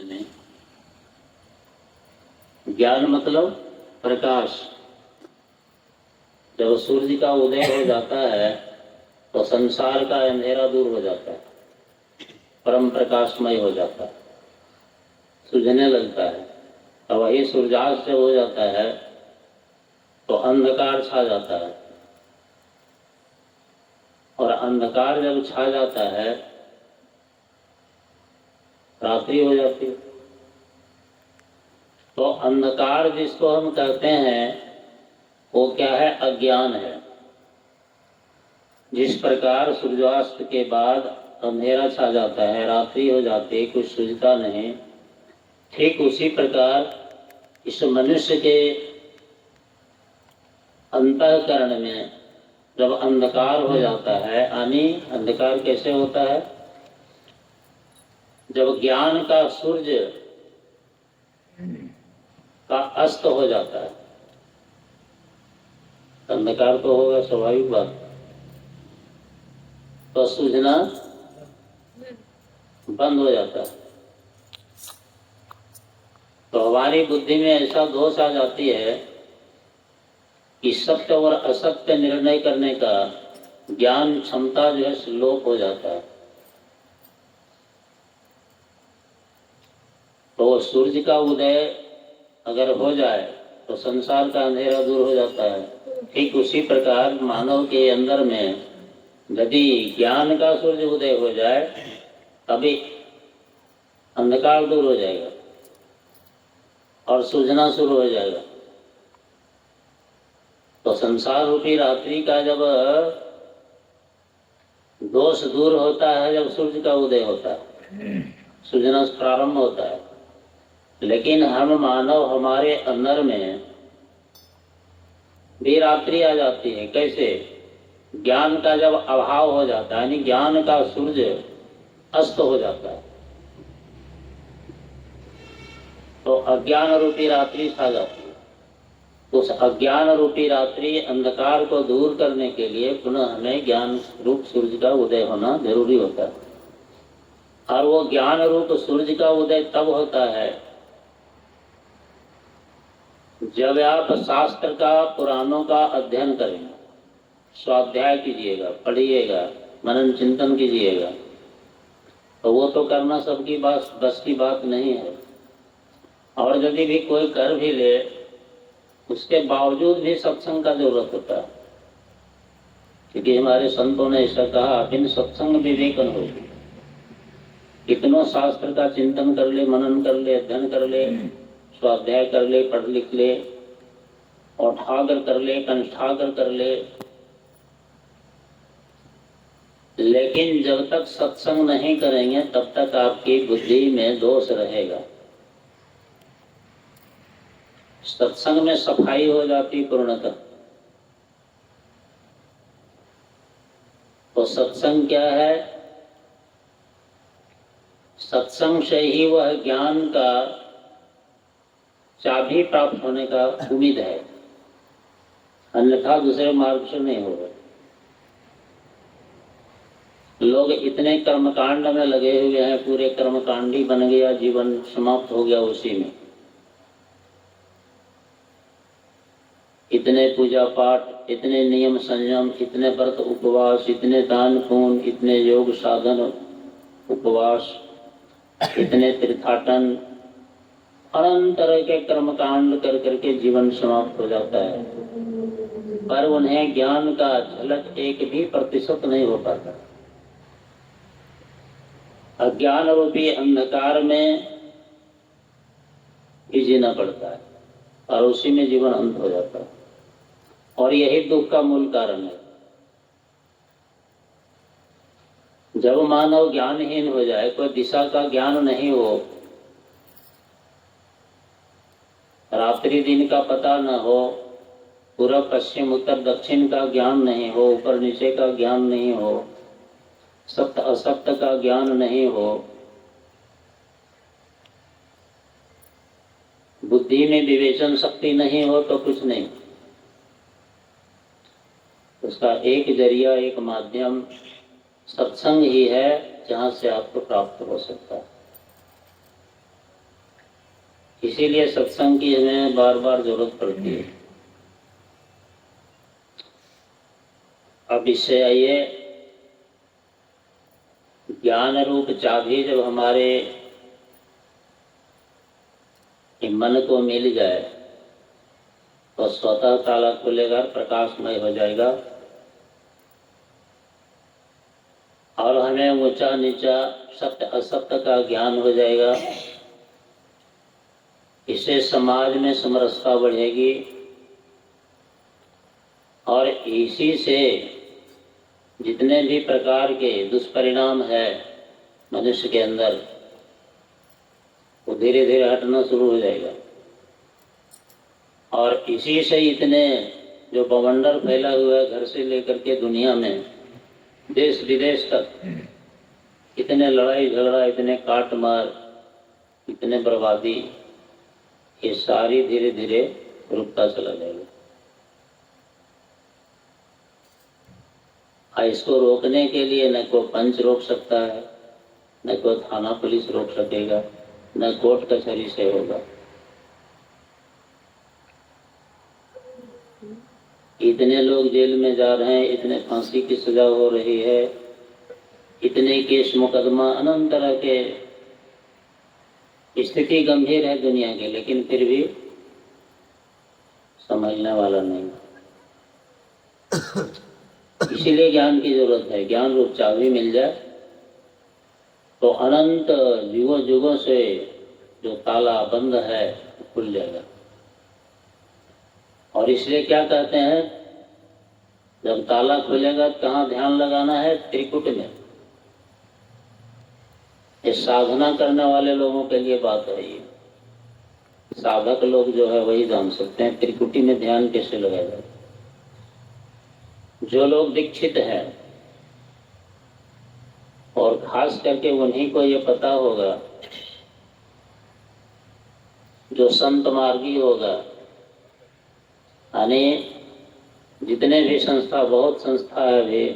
में। ज्ञान मतलब प्रकाश। जब सूर्य का उदय हो जाता है तो संसार का अंधेरा दूर हो जाता है, परम प्रकाशमय हो जाता है, सूझने लगता है। और वही सूर्यास्त जब हो जाता है तो अंधकार छा जाता है, और अंधकार जब छा जाता है रात्रि हो जाती है। तो अंधकार जिसको हम कहते हैं वो क्या है? अज्ञान है। जिस प्रकार सूर्यास्त के बाद अंधेरा छा जाता है, रात्रि हो जाती है, कुछ सूझता नहीं, ठीक उसी प्रकार इस मनुष्य के अंतःकरण में जब अंधकार हो जाता है, यानी अंधकार कैसे होता है? जब ज्ञान का सूर्य का अस्त हो जाता है, अंधकार तो होगा स्वाभाविक बात, तो सूझना बंद हो जाता है। तो हमारी बुद्धि में ऐसा दोष आ जाती है कि सत्य और असत्य निर्णय करने का ज्ञान क्षमता जो है लोप हो जाता है। तो सूर्य का उदय अगर हो जाए तो संसार का अंधेरा दूर हो जाता है। ठीक उसी प्रकार मानव के अंदर में यदि ज्ञान का सूर्य उदय हो जाए तभी अंधकार दूर हो जाएगा और सूझना शुरू हो जाएगा। तो संसार रूपी रात्रि का जब दोष दूर होता है, जब सूर्य का उदय होता है, सूझना प्रारंभ होता है। लेकिन हम मानव हमारे अंदर में भी रात्रि आ जाती है। कैसे? ज्ञान का जब अभाव हो जाता है, यानी ज्ञान का सूर्य अस्त हो जाता है, तो अज्ञान रूपी रात्रि छा जाती है। उस अज्ञान रूपी रात्रि अंधकार को दूर करने के लिए पुनः हमें ज्ञान रूप सूर्य का उदय होना जरूरी होता है। और वो ज्ञान रूप सूर्य का उदय तब होता है जब आप शास्त्र का, पुराणों का अध्ययन करेंगे, स्वाध्याय कीजिएगा, पढ़िएगा, मनन चिंतन कीजिएगा। तो वो तो करना सबकी बस की बात नहीं है। और यदि भी कोई कर भी ले उसके बावजूद भी सत्संग का जरूरत होता है, क्योंकि हमारे संतों ने ऐसा कहा, बिन सत्संग विवेकन हो। कितनों शास्त्र का चिंतन कर ले, मनन कर ले, अध्ययन कर ले, स्वाध्याय कर ले, पढ़ लिख ले, और ठाकर कर ले, कंठाकर कर ले, लेकिन जब तक सत्संग नहीं करेंगे तब तक आपकी बुद्धि में दोष रहेगा। सत्संग में सफाई हो जाती पूर्णतः। तो सत्संग क्या है? सत्संग से ही वह ज्ञान का चाबी प्राप्त होने का उम्मीद है, अन्यथा दूसरे मार्ग से नहीं होगा। लोग इतने कर्मकांड में लगे हुए हैं, पूरे कर्मकांडी बन गया, जीवन समाप्त हो गया उसी में। इतने पूजा पाठ, इतने नियम संयम, इतने व्रत उपवास, इतने दान पुण्य, इतने योग साधन उपवास, इतने तीर्थाटन, अनंत तरह के कर्मकांड कर करके जीवन समाप्त हो जाता है, पर उन्हें ज्ञान का झलक एक भी प्रतिशत नहीं हो पाता। अज्ञान रूपी अंधकार में ही जीना पड़ता है और उसी में जीवन अंत हो जाता है, और यही दुख का मूल कारण है। जब मानव ज्ञानहीन हो जाए, कोई दिशा का ज्ञान नहीं हो, रात्रि दिन का पता न हो, पूर्व पश्चिम उत्तर दक्षिण का ज्ञान नहीं हो, ऊपर नीचे का ज्ञान नहीं हो, सत्य असत्य का ज्ञान नहीं हो, बुद्धि में विवेचन शक्ति नहीं हो, तो कुछ नहीं। उसका एक जरिया, एक माध्यम सत्संग ही है, जहां से आपको प्राप्त हो सकता है। इसीलिए सत्संग की हमें बार बार जरूरत पड़ती है। अब इससे आइए, ज्ञान रूप चाबी जब हमारे मन को मिल जाए तो स्वतः ताला खुलेगा, प्रकाशमय हो जाएगा और हमें ऊंचा नीचा सत्य असत्य का ज्ञान हो जाएगा। इससे समाज में समरसता बढ़ेगी और इसी से जितने भी प्रकार के दुष्परिणाम है मनुष्य के अंदर, वो धीरे धीरे हटना शुरू हो जाएगा। और इसी से इतने जो बवंडर फैला हुआ है घर से लेकर के दुनिया में, देश विदेश तक, इतने लड़ाई झगड़ा, इतने काट मार, इतने बर्बादी, ये सारी धीरे धीरे रुकता चला जाएगा। इसको रोकने के लिए न कोई पंच रोक सकता है, न कोई थाना पुलिस रोक सकेगा, न कोर्ट कचहरी से होगा। इतने लोग जेल में जा रहे हैं, इतने फांसी की सजा हो रही है, इतने केस मुकदमा, अनंत तरह के स्थिति गंभीर है दुनिया की, लेकिन फिर भी समझने वाला नहीं। इसीलिए ज्ञान की जरूरत है। ज्ञान रूप चाबी मिल जाए तो अनंत युगों युगों से जो ताला बंद है खुल जाएगा। और इसलिए क्या कहते हैं, जब ताला खुलेगा कहाँ ध्यान लगाना है? त्रिकुट में। ये साधना करने वाले लोगों के लिए बात है। ये साधक लोग जो है वही जान सकते हैं त्रिकुटी में ध्यान कैसे लगाया जाए। जो लोग दीक्षित हैं और खास करके उन्हीं को ये पता होगा, जो संत मार्गी होगा, यानी जितने भी संस्था, बहुत संस्था है अभी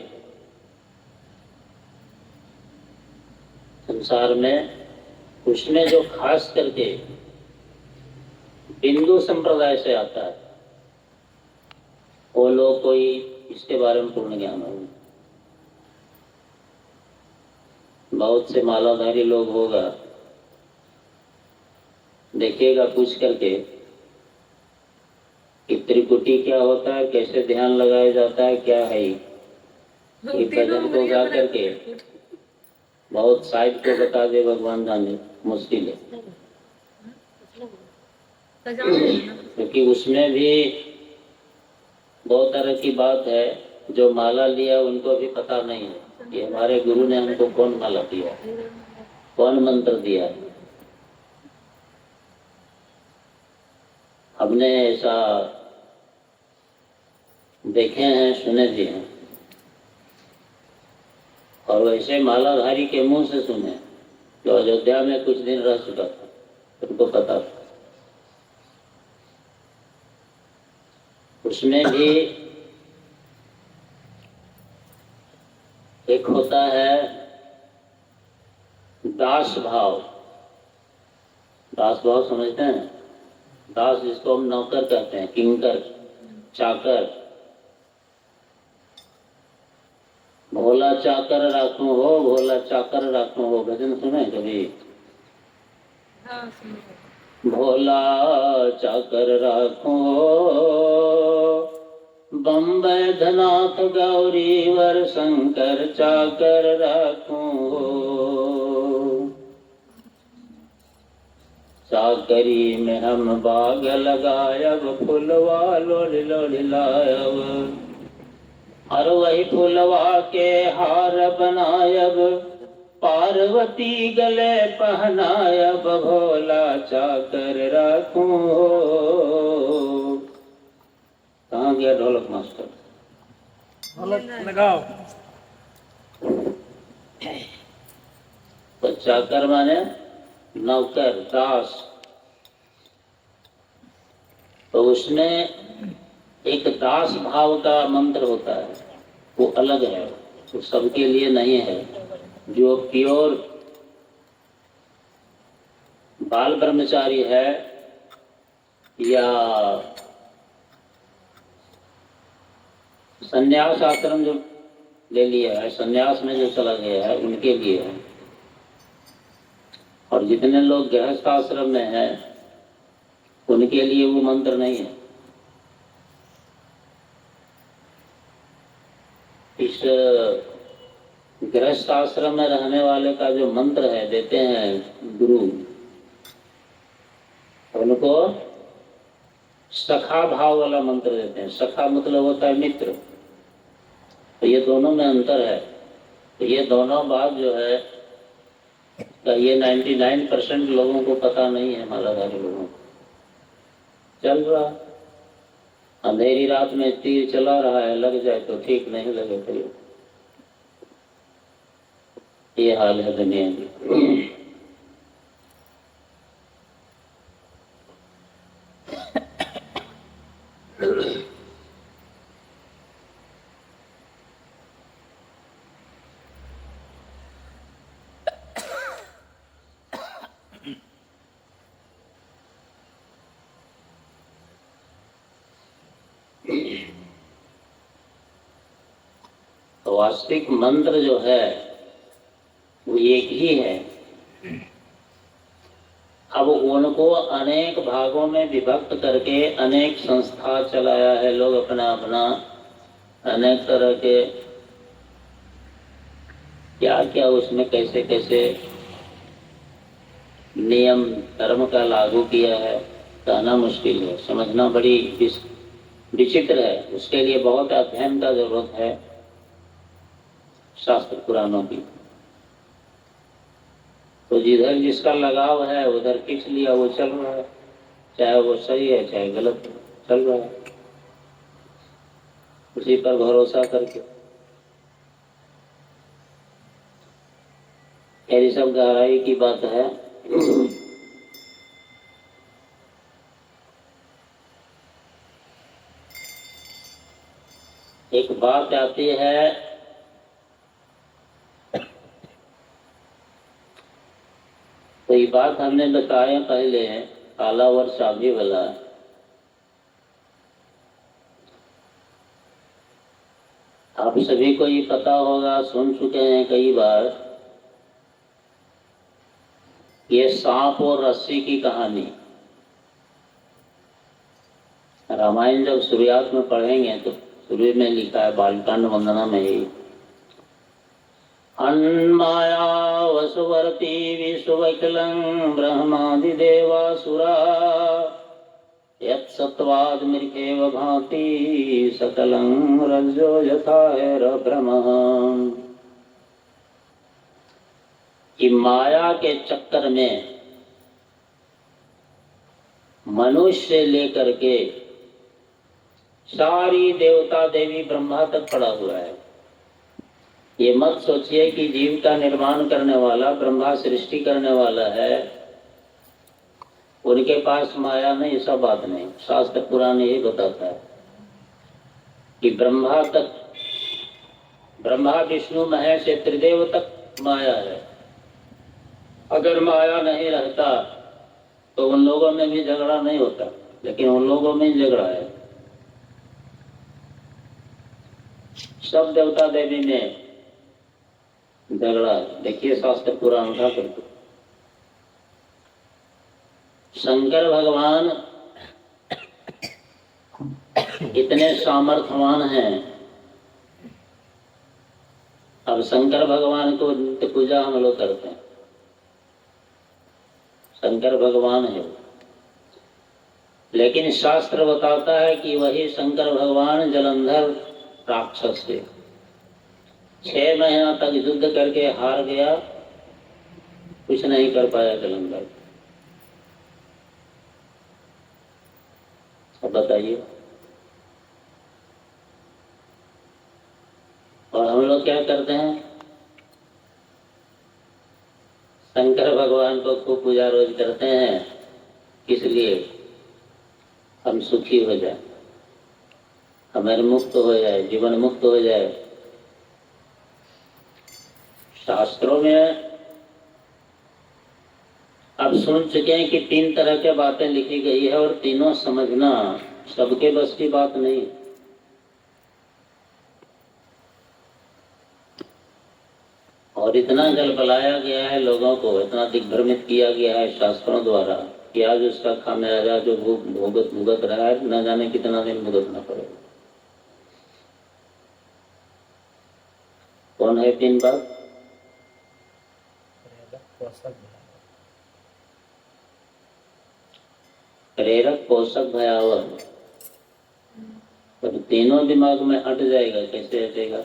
संसार में, उसमें जो खास करके हिंदू संप्रदाय से आता है, वो लोग कोई इसके बारे में पूर्ण ज्ञान होगा। बहुत से मालाधारी लोग होगा, देखिएगा पूछ करके कि त्रिकुटी क्या होता है, कैसे ध्यान लगाया जाता है, क्या है ये भजन को गा करके बहुत साहिब को बता दे, भगवान जाने मुश्किल है। क्योंकि उसमें भी बहुत तरह की बात है। जो माला लिया उनको भी पता नहीं है कि हमारे गुरु ने हमको कौन माला दिया, कौन मंत्र दिया। हमने ऐसा देखे हैं, सुने भी हैं, और वैसे मालाधारी के मुंह से सुने जो अयोध्या में कुछ दिन रह चुका था, उनको पता था। उसमें भी एक होता है दास भाव। दास भाव समझते हैं? दास जिसको हम नौकर कहते हैं, किंकर, चाकर। भोला चाकर राखूं हो, भोला चाकर राखूं हो, भजन सुने कभी? भोला चाकर राखूं हो, बम्बई धनाथ गौरी वर शंकर चाकर राखूं हो। चाकरी में हम बाग लगायब, फुलवा लोढ़ लोढ़ लायब, और वही फुलवा के हार बनायब, पार्वती गले पहनायब, भोला चाकर राखूं हो। कहाँ गया ढोलक मास्टर? ढोलक लगाओ। तो चाकर माने नौकर, दास। तो उसमें एक दास भाव का मंत्र होता है, वो अलग है, वो सबके लिए नहीं है। जो प्योर बाल ब्रह्मचारी है या संन्यास आश्रम जो ले लिया है, संन्यास में जो चला गया है, उनके लिए है। और जितने लोग गृहस्थ आश्रम में हैं उनके लिए वो मंत्र नहीं है। इस गृहस्थ आश्रम में रहने वाले का जो मंत्र है देते हैं गुरु, उनको सखा भाव वाला मंत्र देते हैं। सखा मतलब होता है मित्र। तो ये दोनों में अंतर है। तो ये दोनों बात जो है तो ये 99% लोगों को पता नहीं है, मालाधारी लोगों को। चल रहा अंधेरी रात में तीर चला रहा है, लग जाए तो ठीक, नहीं लगे तो ये हाल है दुनिया की। तो वास्तविक मंत्र जो है वो एक ही है। अब उनको अनेक भागों में विभक्त करके अनेक संस्था चलाया है लोग, अपना अपना अनेक तरह के क्या क्या उसमें कैसे कैसे नियम धर्म का लागू किया है, कहना मुश्किल है, समझना बड़ी विचित्र है। उसके लिए बहुत अध्ययन का जरूरत है, शास्त्र पुराणों की। तो जिधर जिसका लगाव है उधर खींच लिया, वो चल रहा है, चाहे वो सही है चाहे गलत है, चल रहा है उसी पर भरोसा करके। ये सब गहराई की बात है। एक बात आती है, तो ये बात हमने बताया पहले, काला और चाबी वाला। आप सभी को ये पता होगा, सुन चुके हैं कई बार, ये सांप और रस्सी की कहानी। रामायण जब शुरुआत में पढ़ेंगे तो शुरू में लिखा है, बालकांड वंदना में ही, अन्माया वसुवर्ती विश्वखिलं ब्रह्मादिदेवासुरा यत्सत्वाद मृगेव भाति सकलं रज्जो यथा भ्रमः। कि माया के चक्कर में मनुष्य से लेकर के सारी देवता देवी ब्रह्मा तक पड़ा हुआ है। ये मत सोचिए कि जीव का निर्माण करने वाला ब्रह्मा सृष्टि करने वाला है, उनके पास माया नहीं, ऐसा बात नहीं। शास्त्र पुराण यही बताता है कि ब्रह्मा तक, ब्रह्मा विष्णु महेश त्रिदेव तक माया है। अगर माया नहीं रहता तो उन लोगों में भी झगड़ा नहीं होता, लेकिन उन लोगों में झगड़ा है। सब देवता देवी में झगड़ा है। देखिए शास्त्र पुराण का करके शंकर भगवान इतने सामर्थ्यवान हैं। अब शंकर भगवान को नित्य पूजा हम लोग करते हैं, शंकर भगवान है, लेकिन शास्त्र बताता है कि वही शंकर भगवान जलंधर राक्षस से 6 महीना तक युद्ध करके हार गया, कुछ नहीं कर पाया जलंधर। अब बताइए, और हम लोग क्या करते हैं, शंकर भगवान को खूब पूजा रोज करते हैं, किस लिए? हम सुखी हो जाए, हमारे मुक्त हो जाए, जीवन मुक्त हो जाए। शास्त्रों में अब आप सुन चुके हैं कि 3 तरह के बातें लिखी गई है और तीनों समझना सबके बस की बात नहीं। और इतना गलबलाया गया है लोगों को, इतना दिग्भ्रमित किया गया है शास्त्रों द्वारा कि आज उसका खामियाजा जो भुगत रहा है, न जाने कितना दिन भुगतना पड़ेगा। कौन है 3 बात? प्रेरक, पोषक, भयावह। तो तीनों दिमाग में हट जाएगा, कैसे हटेगा?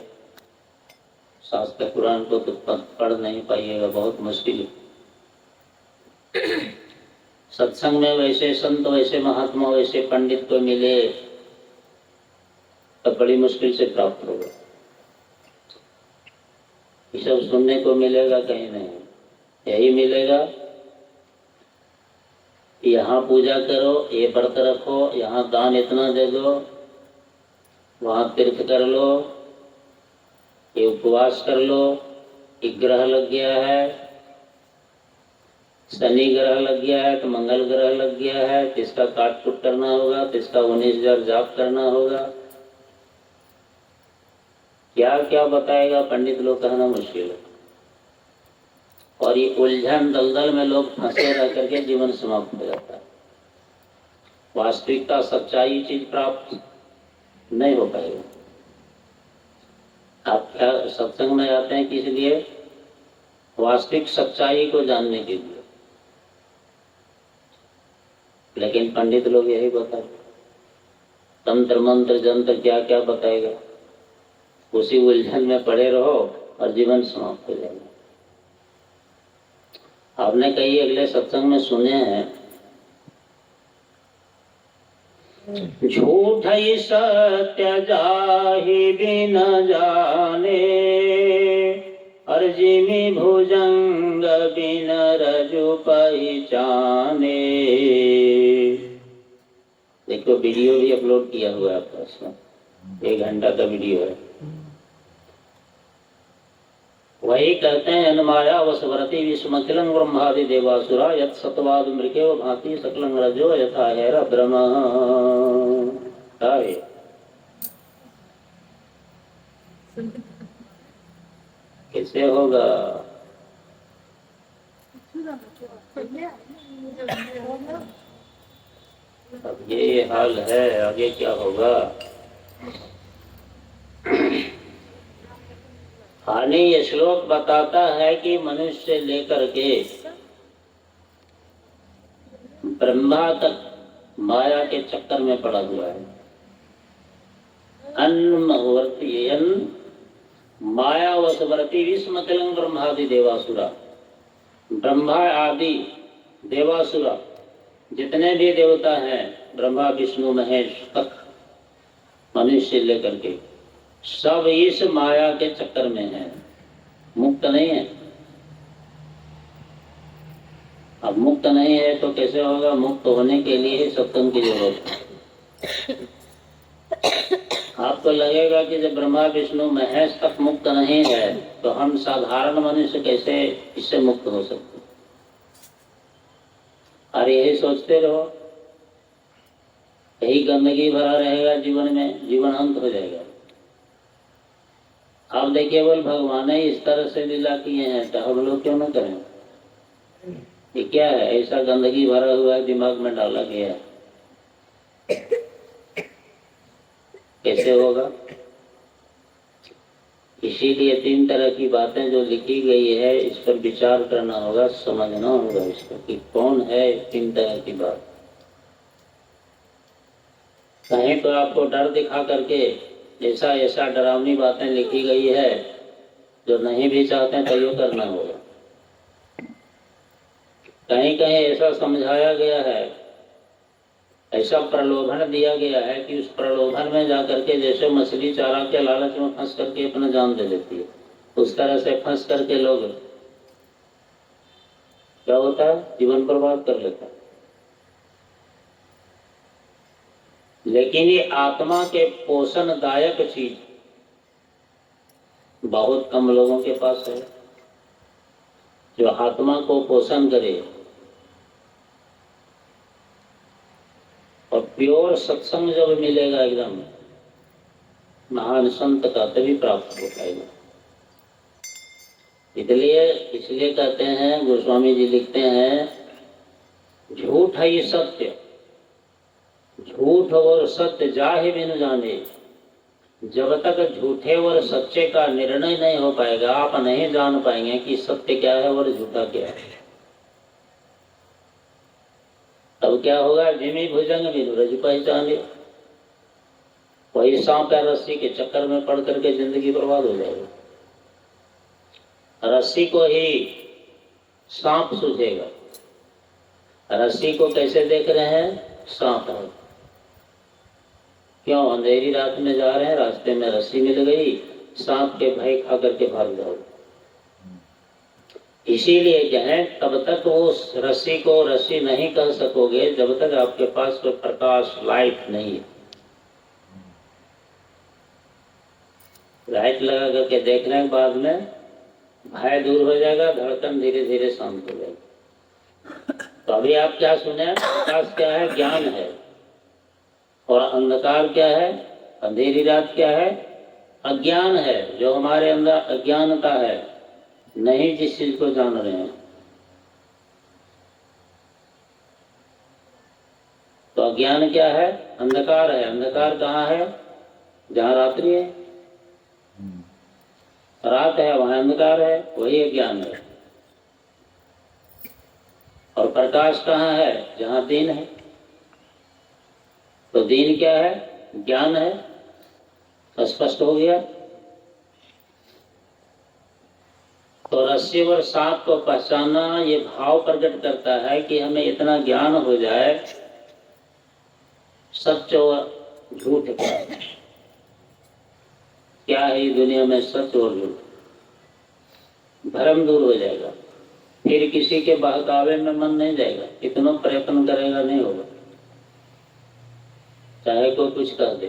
शास्त्र पुराण को तो पढ़ नहीं पाइएगा, बहुत मुश्किल। सत्संग में वैसे संत, वैसे महात्मा, वैसे पंडित को मिले तो बड़ी मुश्किल से प्राप्त होगा। ये सब सुनने को मिलेगा कहीं नहीं। यही मिलेगा, यहाँ पूजा करो, ये व्रत रखो, यहाँ दान इतना दे दो, वहां तीर्थ कर लो, ये उपवास कर लो, एक ग्रह लग गया है, शनि ग्रह लग गया है तो मंगल ग्रह लग गया है, किसका काटकुट करना होगा, किसका 19,000 जाप करना होगा, क्या क्या बताएगा पंडित लोग, कहना मुश्किल है। और ये उलझन दलदल में लोग फंसे रह करके जीवन समाप्त हो जाता है। वास्तविकता, सच्चाई चीज प्राप्त नहीं हो पाएगा। आप क्या सत्संग में आते हैं किस लिए? वास्तविक सच्चाई को जानने के लिए। लेकिन पंडित लोग यही बताए, तंत्र मंत्र जंत्र क्या क्या बताएगा, उसी उलझन में पड़े रहो और जीवन समाप्त हो जाएगा। आपने कई अगले सत्संग में सुने हैं, झूठ ही सत्य जाहि बिन जाने, अर्जिमी भुजंग बिन रजु पहचाने। देखो वीडियो भी अपलोड किया हुआ है आपके पास में, 1 घंटा का वीडियो है। वही कहते हैं, अन्माया वसवरति विस्मखिलं ब्रह्मादि देवासुरा यत् सत्वाद मृगेव भांति सकलं रजो यथा हेर ब्रह्म। कैसे होगा? अब ये हाल है, आगे क्या होगा? हानि ये श्लोक बताता है कि मनुष्य से लेकर के ब्रह्मा तक माया के चक्कर में पड़ा हुआ है। अन्नवर्तीयन मायावशवर्ती विस्मकलं ब्रह्मादि देवासुरा। ब्रह्मा आदि देवासुरा जितने भी देवता हैं, ब्रह्मा विष्णु महेश तक, मनुष्य से लेकर के सब इस माया के चक्कर में है, मुक्त नहीं है। अब मुक्त नहीं है तो कैसे होगा? मुक्त होने के लिए ही सत्संग की जरूरत है। आपको लगेगा कि जब ब्रह्मा विष्णु महेश तक मुक्त नहीं है तो हम साधारण मनुष्य कैसे इससे मुक्त हो सकते? और यही सोचते रहो, यही गंदगी भरा रहेगा जीवन में, जीवन अंत हो जाएगा। आप देखिए, बोल भगवान ने इस तरह से लीला किए हैं तो हम लोग क्यों न करें? ये क्या है? ऐसा गंदगी भरा हुआ है, दिमाग में डाला गया है, कैसे होगा? इसीलिए 3 तरह की बातें जो लिखी गई है, इस पर विचार करना होगा, समझना होगा इसको कि कौन है 3 तरह की बात। कहीं तो आपको डर दिखा करके ऐसा ऐसा डरावनी बातें लिखी गई है जो नहीं भी चाहते तो यो करना होगा। कहीं कहीं ऐसा समझाया गया है, ऐसा प्रलोभन दिया गया है कि उस प्रलोभन में जाकर के जैसे मछली चारा के लालच में फंस करके अपना जान दे देती है, उस तरह से फंस करके लोग क्या होता है, जीवन बर्बाद कर लेता है। लेकिन ये आत्मा के पोषणदायक चीज बहुत कम लोगों के पास है, जो आत्मा को पोषण करे, प्योर सत्संग जब मिलेगा एकदम महान संत का, तभी प्राप्त हो पाएगा। इसलिए कहते हैं, गोस्वामी जी लिखते हैं, झूठ है ये सत्य, झूठ और सत्य जाहि बिन जाने। जब तक झूठे और सच्चे का निर्णय नहीं हो पाएगा, आप नहीं जान पाएंगे कि सत्य क्या है और झूठा क्या है। तब क्या होगा? जिमी भुजंग बिनु रज पहचाने। वही सांप या रस्सी के चक्कर में पड़ करके जिंदगी बर्बाद हो जाएगी। रस्सी को ही सांप सूझेगा। रस्सी को कैसे देख रहे हैं? सांप है। क्यों? अंधेरी रात में जा रहे हैं, रास्ते में रस्सी मिल गई, सांप के भय खा करके भाग जाओ। इसीलिए कहें, तब तक वो रस्सी को रस्सी नहीं कह सकोगे जब तक आपके पास कोई प्रकाश, लाइट नहीं है। लाइट लगा करके देखने के बाद में भय दूर हो जाएगा, धड़कन धीरे धीरे शांत हो जाएगी। तो अभी आप क्या सुने? प्रकाश क्या है? ज्ञान है। और अंधकार क्या है? अंधेरी रात क्या है? अज्ञान है। जो हमारे अंदर अज्ञानता है, नहीं जिस चीज को जान रहे हैं। तो अज्ञान क्या है? अंधकार है। अंधकार कहाँ है? जहाँ रात्रि है। रात है वहां अंधकार है, वही अज्ञान है। और प्रकाश कहाँ है? जहाँ दिन है। तो दिन क्या है? ज्ञान है। स्पष्ट हो गया। तो रस्सी और सांप को पहचानना ये भाव प्रकट करता है कि हमें इतना ज्ञान हो जाए, सच और झूठ क्या है इस दुनिया में, सच और झूठ। भ्रम दूर हो जाएगा। फिर किसी के बहकावे में मन नहीं जाएगा, कितना प्रयत्न करेगा नहीं होगा, चाहे कोई कुछ कह दे।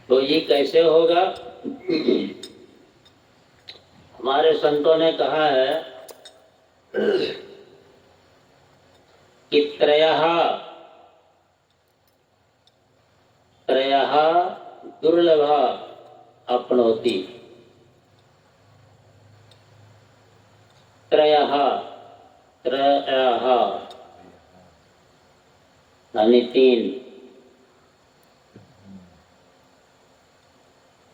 तो ये कैसे होगा? हमारे संतों ने कहा है कि त्रयः दुर्लभा अपनोति। त्रयः यानी तीन।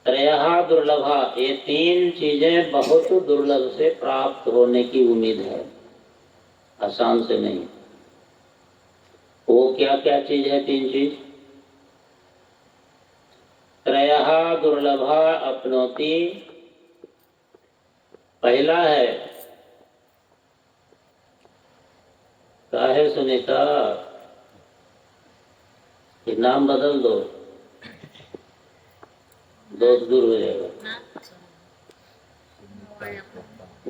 त्रयः दुर्लभा, ये तीन चीजें बहुत दुर्लभ से प्राप्त होने की उम्मीद है, आसान से नहीं। वो क्या क्या चीज है? तीन चीज। त्रयः दुर्लभा अपनोति। पहला है, क्या है सुनीता? ये नाम बदल दो, दोष दूर हो जाएगा।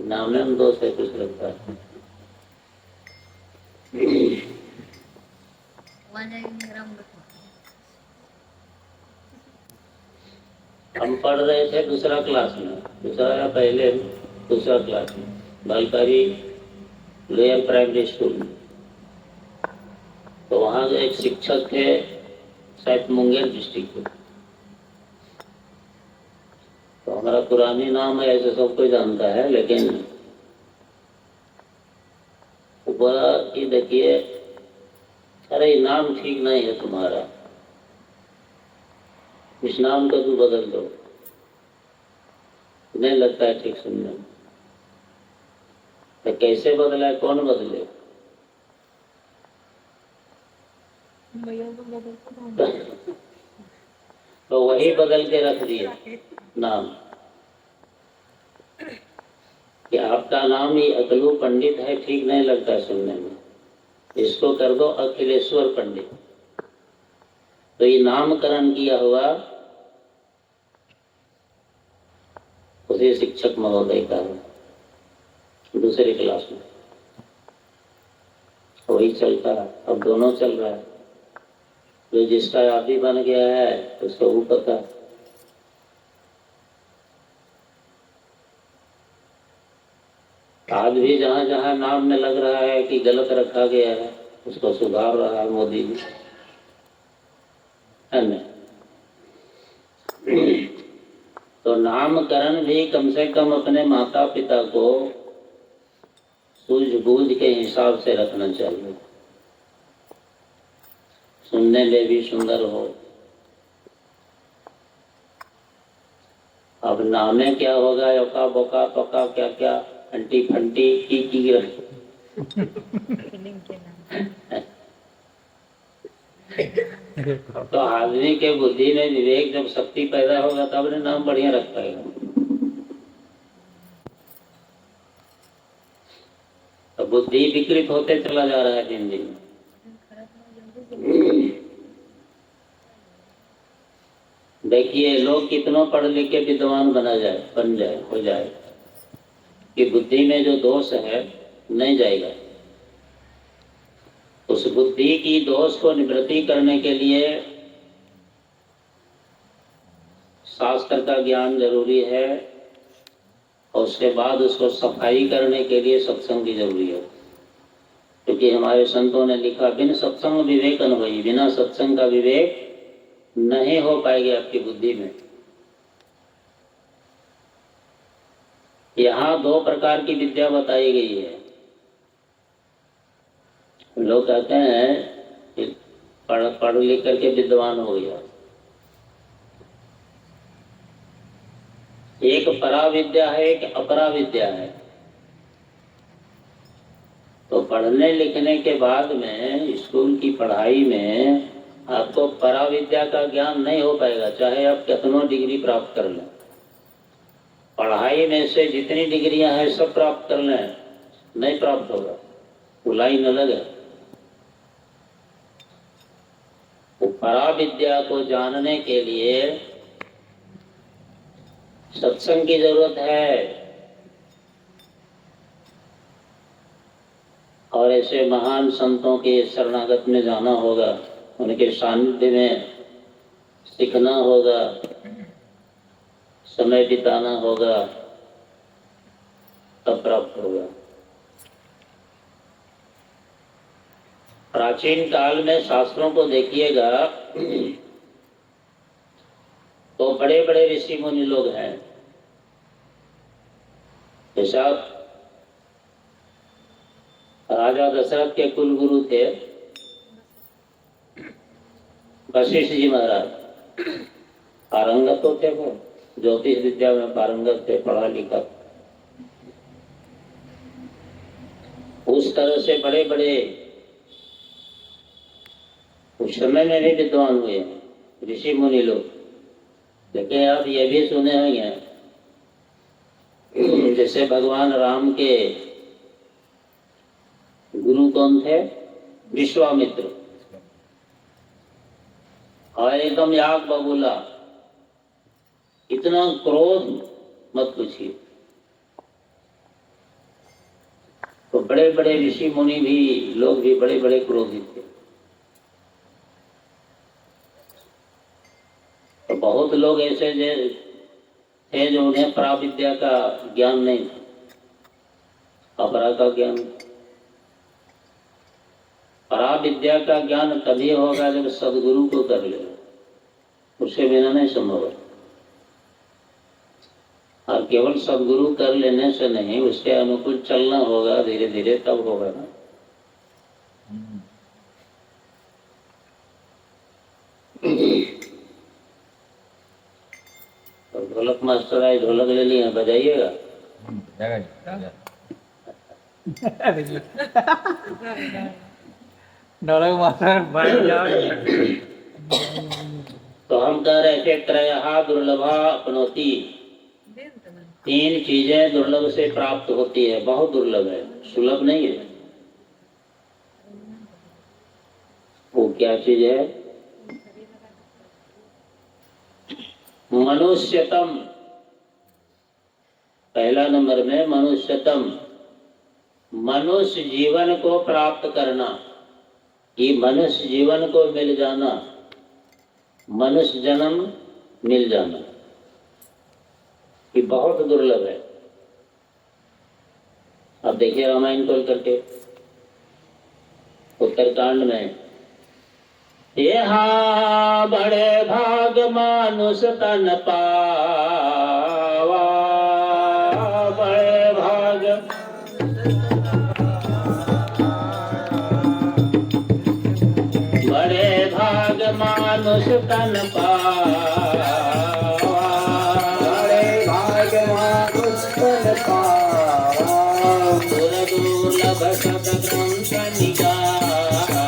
नाम में दोष है, कुछ लगता है। हम पढ़ रहे थे दूसरा क्लास में, दूसरा या पहले दूसरा क्लास में, बालकारी लोअर प्राइमरी स्कूल में। तो वहाँ एक शिक्षक थे, शायद मुंगेर डिस्ट्रिक्ट के। तो हमारा पुरानी नाम है ऐसे सब कोई जानता है, लेकिन बोला कि देखिए, अरे नाम ठीक नहीं है तुम्हारा, इस नाम को तू बदल दो, नहीं लगता है ठीक सुनने में। तो कैसे बदला? कौन बदले? तो वही बदल के रख दिए नाम कि आपका नाम ही अकलू पंडित है, ठीक नहीं लगता सुनने में, इसको कर दो अखिलेश्वर पंडित। तो ये नामकरण किया हुआ उसी शिक्षक महोदय का है, दूसरी क्लास में। वही चलता है, अब दोनों चल रहा है। जो जिसका आदि बन गया है उसको वो पता है। आज भी जहां जहां नाम में लग रहा है कि गलत रखा गया है, उसको सुधार रहा है मोदी जी, है ना। तो नामकरण भी कम से कम अपने माता पिता को सूझबूझ के हिसाब से रखना चाहिए, सुनने में भी सुंदर हो। अब नामे क्या होगा, योका बोका पका क्या क्या अंटी फंटी की रखी। तो आदमी के बुद्धि में विवेक जब शक्ति पैदा होगा तब ने नाम बढ़िया रख पाएगा। तो बुद्धि विकृत होते चला जा रहा है दिन दिन। देखिए लोग कितना पढ़ लिख के विद्वान बन जाए हो जाए कि बुद्धि में जो दोष है नहीं जाएगा। उस बुद्धि की दोष को निवृत्ति करने के लिए शास्त्र का ज्ञान जरूरी है और उसके बाद उसको सफाई करने के लिए सत्संग की जरूरी है। क्योंकि हमारे संतों ने लिखा, बिन सत्संग विवेक अनुभवी, बिना सत्संग का विवेक नहीं हो पाएगी आपकी बुद्धि में। यहाँ दो प्रकार की विद्या बताई गई है। लोग कहते हैं पढ़ लिख करके विद्वान हो गया। एक परा विद्या है, एक अपरा विद्या है। तो पढ़ने लिखने के बाद में स्कूल की पढ़ाई में आपको परा विद्या का ज्ञान नहीं हो पाएगा, चाहे आप कितनों डिग्री प्राप्त कर लें। पढ़ाई में से जितनी डिग्रियां हैं सब प्राप्त कर लें, नहीं प्राप्त होगा, वो लाइन अलग है। वो परा विद्या को जानने के लिए सत्संग की जरूरत है और ऐसे महान संतों के शरणागत में जाना होगा, उनके सानिध्य में सीखना होगा, समय बिताना होगा, तब प्राप्त होगा। प्राचीन काल में शास्त्रों को देखिएगा तो बड़े बड़े ऋषि मुनि लोग हैं। जैसा राजा दशरथ के कुल गुरु थे वशिष्ठ जी महाराज, पारंगत तो थे, वो ज्योतिष विद्या में पारंगत थे, पढ़ा लिखा। उस तरह से बड़े बड़े उस समय में भी विद्वान हुए ऋषि मुनि लोग। लेकिन आप ये भी सुने होंगे, जैसे भगवान राम के गुरु कौन थे? विश्वामित्र। और एकदम याग बबूला, इतना क्रोध मत पूछिए। तो बड़े बड़े ऋषि मुनि भी लोग भी बड़े बड़े क्रोधित थे। तो बहुत लोग ऐसे थे जो उन्हें पराविद्या का ज्ञान नहीं था, अपरा का ज्ञान। पराविद्या का ज्ञान तभी होगा जब सदगुरु को कर ले, उसके बिना नहीं संभव है। और केवल सदगुरु कर लेने से नहीं, उसके अनुकूल चलना होगा धीरे धीरे, तब होगा ना। तो ढोलक मास्टर आए, ढोलक ले लिए, बजाइएगा। ढोलक मास्टर बन जाओ। तो हम कह रहे थे त्रयः दुर्लभा अपनोति, तीन चीजें दुर्लभ से प्राप्त होती है, बहुत दुर्लभ है, सुलभ नहीं है। वो क्या चीज है? मनुष्यतम, पहला नंबर में मनुष्यतम, मनुष्य जीवन को प्राप्त करना, कि मनुष्य जीवन को मिल जाना, मनुष्य जन्म मिल जाना, ये बहुत दुर्लभ है। अब देखिए रामायण खोल करके, उत्तरकांड में, यहाँ बड़े भाग मानुष तन पावा, बड़े भाग मानुष तन पावा, बड़े भाग मानुष तन पावा, दुर्लभ सद्ग्रंथ निगावा,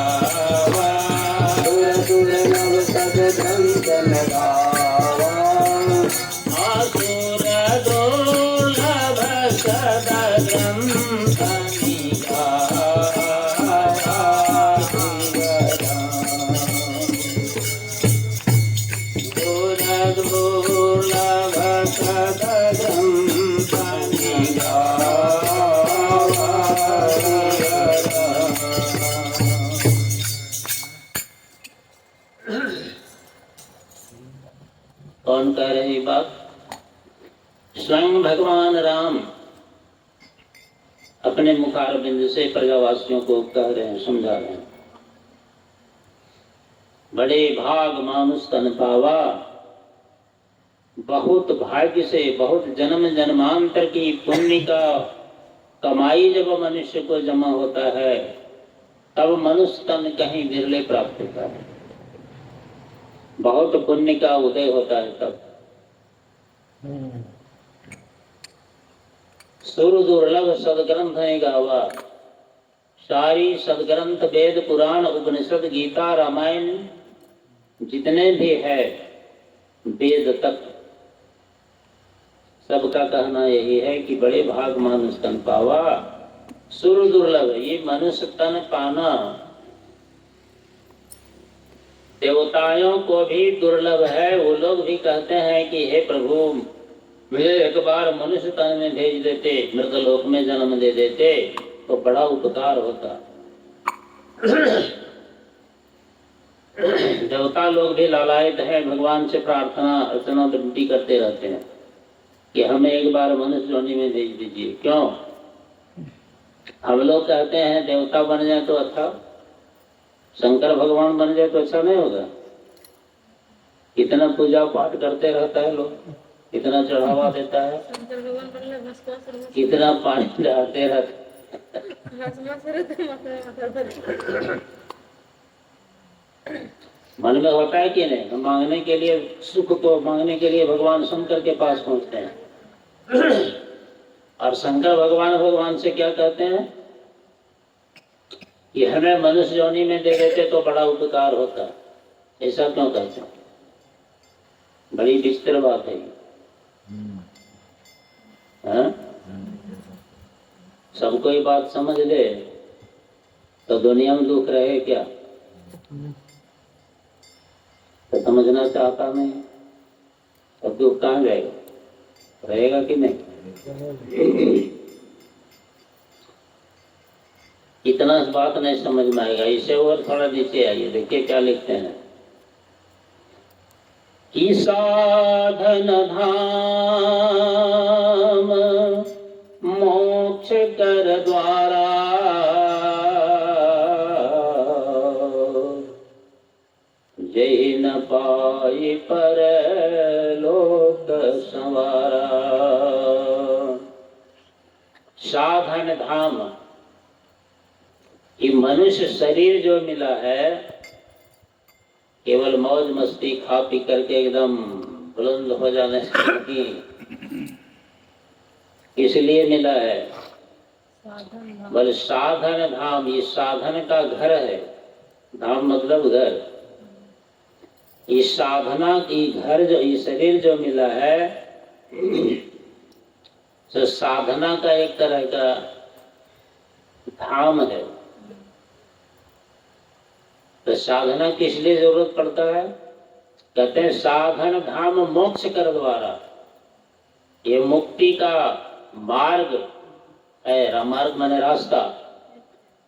दुर्लभ सद्ग्रंथ निगावा, असुर दुर्लभ सद्ग्रंथ कौन कह रहे हैं ये बात? स्वयं भगवान राम अपने मुखारबिंद से प्रजावासियों को कह रहे हैं, समझा रहे हैं। बड़े भाग मानुष तन पावा, बहुत भाग्य से, बहुत जन्म जन्मांतर की पुण्य का कमाई जब मनुष्य को जमा होता है, तब मनुष्य तन कहीं विरले प्राप्त होता है। बहुत पुण्य का उदय होता है तब। सुर दुर्लभ सदग्रंथ है गावा, सारी सदग्रंथ वेद पुराण उपनिषद गीता रामायण जितने भी है वेद तक, सबका कहना यही है कि बड़े भाग मानुष तन पावा। सुर दुर्लभ, ये मनुष्य तन पाना देवताओं को भी दुर्लभ है। वो लोग भी कहते हैं कि हे प्रभु, मुझे एक बार मनुष्य तन में भेज देते, मृतलोक में जन्म दे देते तो बड़ा उपकार होता। देवता लोग भी लालायित हैं, भगवान से प्रार्थना अर्चना विनती करते रहते हैं कि हमें एक बार मनुष्य योनि में भेज दीजिए। क्यों? हम लोग कहते हैं देवता बन जाए तो अच्छा, शंकर भगवान बन जाए तो अच्छा नहीं होगा? कितना पूजा पाठ करते रहता है लोग, कितना चढ़ावा देता है, कितना पानी डालते रहते। मन में होता है कि नहीं? हम मांगने के लिए, सुख को मांगने के लिए भगवान शंकर के पास पहुंचते हैं। और शंकर भगवान से क्या कहते हैं कि हमें मनुष्य योनि में दे देते तो बड़ा उपकार होता। ऐसा क्यों कहते हैं? बड़ी विचित्र बात है। सबको ये बात समझ ले तो दुनिया में दुख रहे क्या? तो समझना चाहता नहीं तो दुख कहाँ जाएगा? रहेगा कि नहीं? इतना इस बात नहीं समझ में आएगा। इसे और थोड़ा नीचे आइए, देखिए क्या लिखते हैं कि साधन धाम मोक्ष कर द्वारा, जय न पाई पर लोक संवारा। साधन धाम, ये मनुष्य शरीर जो मिला है केवल मौज मस्ती खा पी करके एकदम बुलंद हो जाने से इसलिए मिला है, बल साधन धाम, ये साधन का घर है। धाम मतलब घर। इस साधना की घर जो, ये शरीर जो मिला है तो साधना का एक तरह का धाम है। तो साधना किस लिए जरूरत पड़ता है? कहते हैं साधन धाम मोक्ष कर द्वारा, ये मुक्ति का मार्ग है। मार्ग माने रास्ता।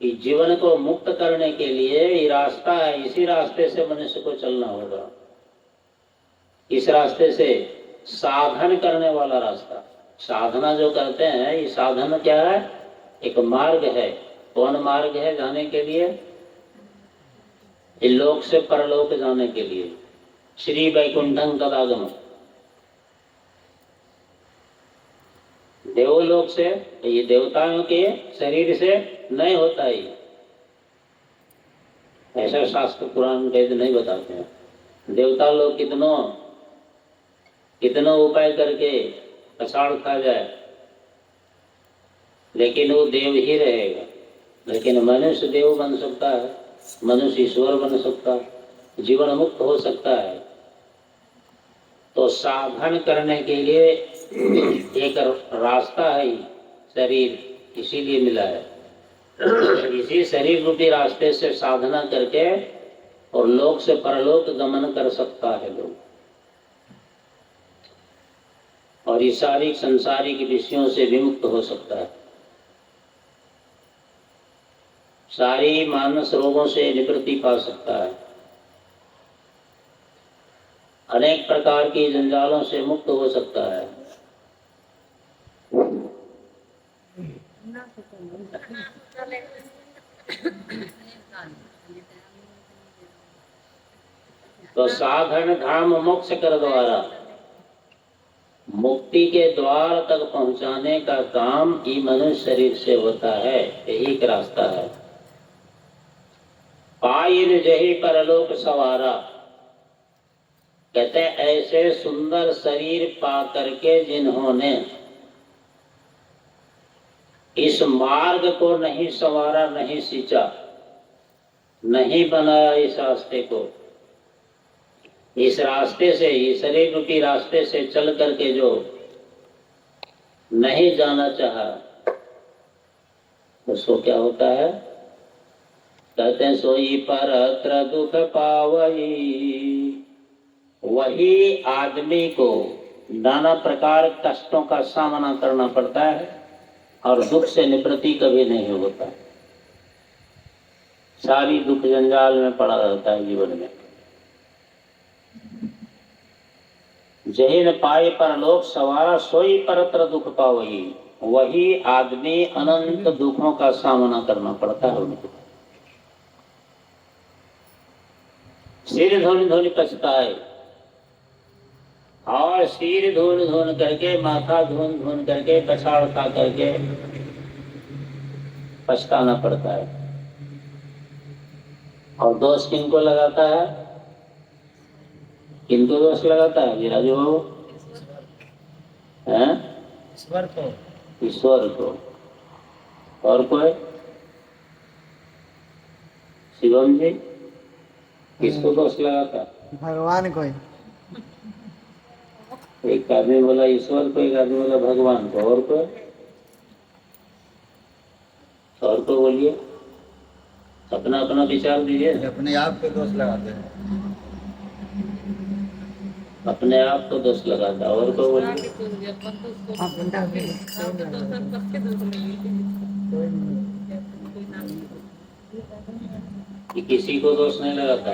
इस जीवन को मुक्त करने के लिए ये रास्ता है, इसी रास्ते से मनुष्य को चलना होगा। इस रास्ते से साधन करने वाला रास्ता, साधना जो करते हैं, ये साधन क्या है? एक मार्ग है। कौन मार्ग है जाने के लिए? इस लोक से परलोक जाने के लिए। श्री वैकुंठं तदागम, देवलोक से, ये देवताओं के शरीर से नहीं होता ही, ऐसा शास्त्र पुराण वेद नहीं बताते हैं। देवता लोग कितनों उपाय करके अषाढ़ खा जाए, लेकिन वो देव ही रहेगा। लेकिन मनुष्य देव बन सकता है, मनुष्य ईश्वर बन सकता है, जीवन मुक्त हो सकता है। तो साधन करने के लिए एक रास्ता है ही, शरीर इसीलिए मिला है। इसी शरीर रूपी रास्ते से साधना करके और लोक से परलोक गमन कर सकता है लोग, और इस सारी संसारिक विषयों से विमुक्त हो सकता है, सारी मानस रोगों से निवृत्ति पा सकता है, अनेक प्रकार की जंजालों से मुक्त हो सकता है। तो साधन धाम मोक्ष कर द्वारा, मुक्ति के द्वार तक पहुंचाने का काम ही मनुष्य शरीर से होता है। यही एक रास्ता है। पाइन जही परलोक सवारा, कहते ऐसे सुंदर शरीर पा करके जिन्होंने इस मार्ग को नहीं संवारा, नहीं सींचा, नहीं बनाया, इस रास्ते को, इस रास्ते से, इस शरीर रूपी रास्ते से चल करके जो नहीं जाना चाहा, उसको क्या होता है? कहते हैं सोई परत्र दुख पावई। वही आदमी को नाना प्रकार कष्टों का सामना करना पड़ता है और दुख से निवृत्ति कभी नहीं होता, सारी दुख जंजाल में पड़ा रहता है जीवन में। जही न पाए परलोक सवारा, सोई परत्र दुख पावई। वही आदमी अनंत दुखों का सामना करना पड़ता है उनको। सिर धुन धुन पछताए, और सिर धुन धुन करके, माथा धुन धुन करके, पछाड़ खा करके पछताना पड़ता है। और दोष किनको लगाता है? किनको दोष लगाता है जी राजू बाबू? ईश्वर को। ईश्वर को। और कोई? शिवम जी किसको दोष लगाता है? भगवान को। एक आदमी बोला ईश्वर को, एक आदमी बोला भगवान को, और कोई? और को बोलिए, अपना अपना विचार दीजिए। अपने आप को दोष लगाते हैं, अपने आप को दोष लगाता, और को बोलिए। कि किसी को दोष नहीं लगाता।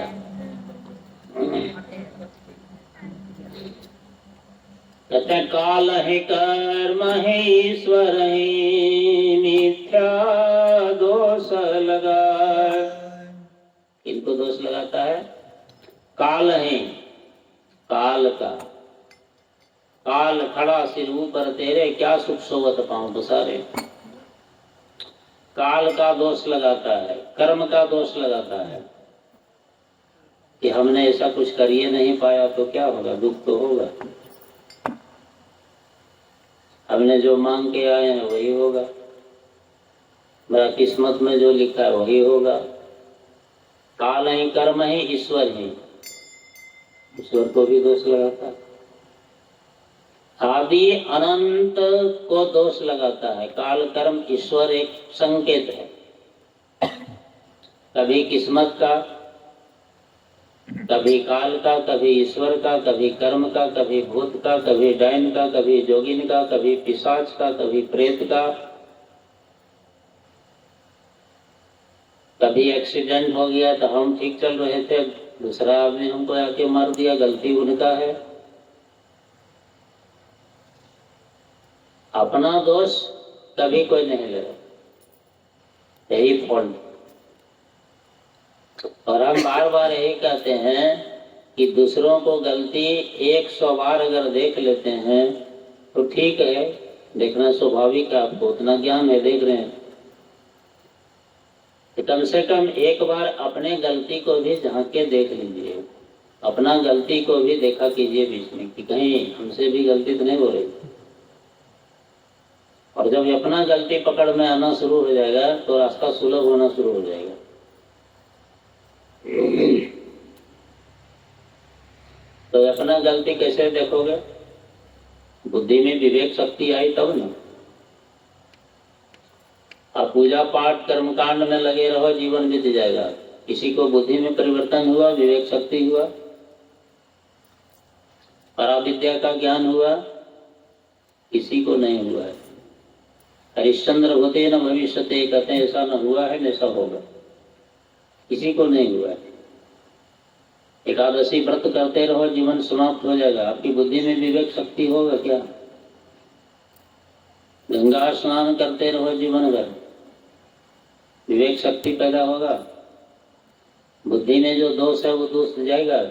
कहते हैं काल है कर्म है ईश्वर है, मिथ्या दोष लगा। किनको दोष लगाता है? काल है, काल का। काल खड़ा सिर ऊपर तेरे, क्या सुख सोवत पाऊं बसारे। काल का दोष लगाता है, कर्म का दोष लगाता है कि हमने ऐसा कुछ करिए नहीं पाया तो क्या होगा, दुख तो होगा। हमने जो मांग के आए हैं वही होगा, मेरा किस्मत में जो लिखा है वही होगा। काल ही कर्म ही ईश्वर ही, ईश्वर को भी दोष लगाता है। आदि अनंत को दोष लगाता है। काल कर्म ईश्वर एक संकेत है, कभी किस्मत का, कभी काल का, कभी ईश्वर का, कभी कर्म का, कभी भूत का, कभी डायन का, कभी जोगिन का, कभी पिशाच का, कभी प्रेत का। कभी एक्सीडेंट हो गया तो हम ठीक चल रहे थे, दूसरा आदमी हमको आके मार दिया, गलती उनका है। अपना दोष कभी कोई नहीं ले रहा, यही फॉल्ट। और हम बार बार यही कहते हैं कि दूसरों को गलती 100 बार अगर देख लेते हैं तो ठीक है, देखना स्वाभाविक है, आपको उतना ज्ञान है, देख रहे हैं। तो कम से कम एक बार अपने गलती को भी झांक के देख लीजिए, अपना गलती को भी देखा कीजिए बीच में कि कहीं हमसे भी गलती तो नहीं हो रही। और जब अपना गलती पकड़ में आना शुरू हो जाएगा तो रास्ता सुलभ होना शुरू हो जाएगा। तो अपना गलती कैसे देखोगे? बुद्धि में विवेक शक्ति आई तब ना। आप पूजा पाठ कर्मकांड में लगे रहो, जीवन बीत जाएगा। किसी को बुद्धि में परिवर्तन हुआ, विवेक शक्ति हुआ, पराविद्या का ज्ञान हुआ? किसी को नहीं हुआ है। हरिश्चंद्र होते न भविष्यते कहते हैं, ऐसा न हुआ है न ऐसा होगा, किसी को नहीं हुआ है। एकादशी व्रत करते रहो, जीवन समाप्त हो जाएगा। आपकी बुद्धि में विवेक शक्ति होगा क्या? गंगा स्नान करते रहो जीवन भर, विवेक शक्ति पैदा होगा? बुद्धि में जो दोष है वो दोष जाएगा?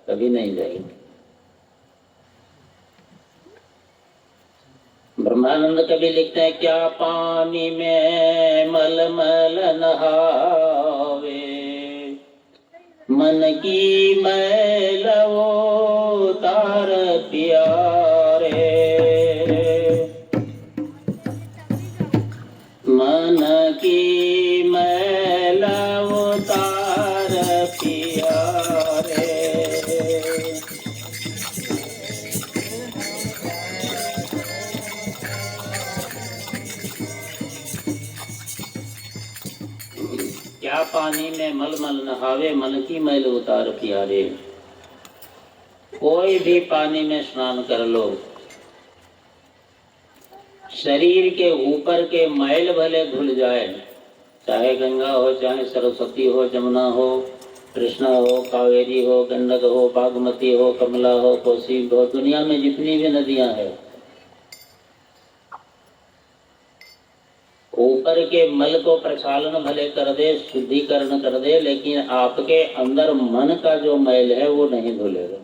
कभी नहीं जाएगा। ब्रह्मानंद कवि लिखते हैं, क्या पानी में मलमल नहावे, मन की मैल वो तार प्यारे, मन की मैल वो तार प्यारे। क्या पानी में मलमल नहावे, मन की मैल उतार प्यारे। कोई भी पानी में स्नान कर लो, शरीर के ऊपर के मैल भले धुल जाए, चाहे गंगा हो, चाहे सरस्वती हो, जमुना हो, कृष्णा हो, कावेरी हो, गंडक हो, बागमती हो, कमला हो, कोसी हो, दुनिया में जितनी भी नदियां हैं, ऊपर के मल को प्रक्षालन भले कर दे, शुद्धिकरण कर दे, लेकिन आपके अंदर मन का जो मैल है वो नहीं धुलेगा।